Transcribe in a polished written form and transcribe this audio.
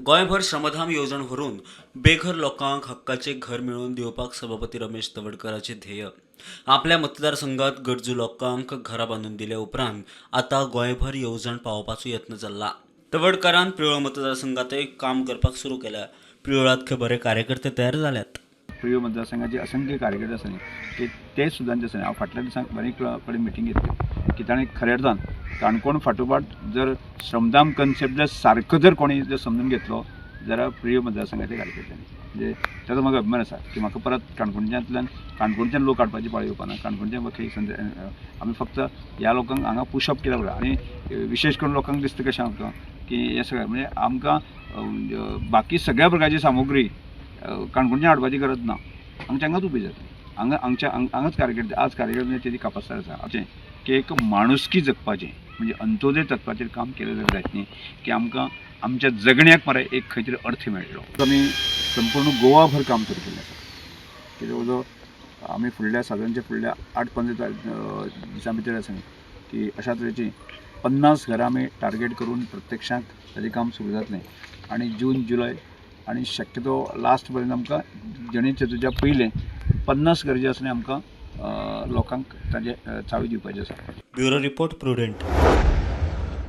गोयभर श्रमधाम योजना व्हरून बेघर लोकांक हक्काचे घर मिळवून दिवपाक सभापती रमेश तवडकरांचे ध्येय। आपल्या मतदारसंघात गरजू लोकांक घरां बांधून दिल्या उपरांत आता गोयभर येवजण पावोवपाचो यत्न चल्ला। तवडकरान पिळवळ मतदारसंघातय काम करपाक सुरू केल्या। पिळवळात बरे कार्यकर्ते तयार जाल्यात। पिळवळ मतदारसंघाचे असंख्य कार्यकर्ते आसा की ते सुद्दां जे आसा हांव फाटल्या दिसांक बरेच कडेन मिटींग घेतली की ताणें खऱ्या अर्थान काणकोण फाटोफाट जर श्रमधाम कन्सेप्ट जर सारको जर कोणी जर समजून घेतलो जाल्यार पिळवळ मतदारसंघाच्या कार्यकर्त्यांनी म्हणजे ताचो म्हाका अभिमान आसा की म्हाका परत काणकोणच्यान लोक काडपाची पाळी येवपाना। काणकोणच्या म्हाका आमी फक्त ह्या लोकांक हांगा पुशअप केल्या पुरो आनी विशेश करून लोकांक दिसता कशें आमकां की हे सगळें म्हणजे आमकां बाकी सगळ्या प्रकारची सामुग्री काणकोणच्यान हाडपाची गरज ना, हांगच्या हांगाच उबी जातली। हांगाच कार्यकर्ते आज कार्यकर्त्यांची तेजी कापासीत आसा की एक माणुसकी जगपाचें म्हणजे अंत्योदय तत्वाचेर काम केलें जायत न्ही की आमकां आमच्या जगण्याक मरे एक खंय तरी अर्थ मेळटलो। आमी संपूर्ण गोवाभर काम सुरू केल्लें आसा की जवळ आमी साधारणच्या फुडल्या 8-15 दिसां भितर आसा की अशा तरेची 50 घरां आमी टार्गेट करून प्रत्यक्षांत ताजें काम सुरू जातलें आनी जून जुलय आनी शक्यतो लास्ट पर्यंत आमकां गणेश चतुर्थीच्या पयलें 50 घर जे आसा न्ही आमकां लोकांक ताजे चावी दिवपाचे आसा। Bureau report prudent.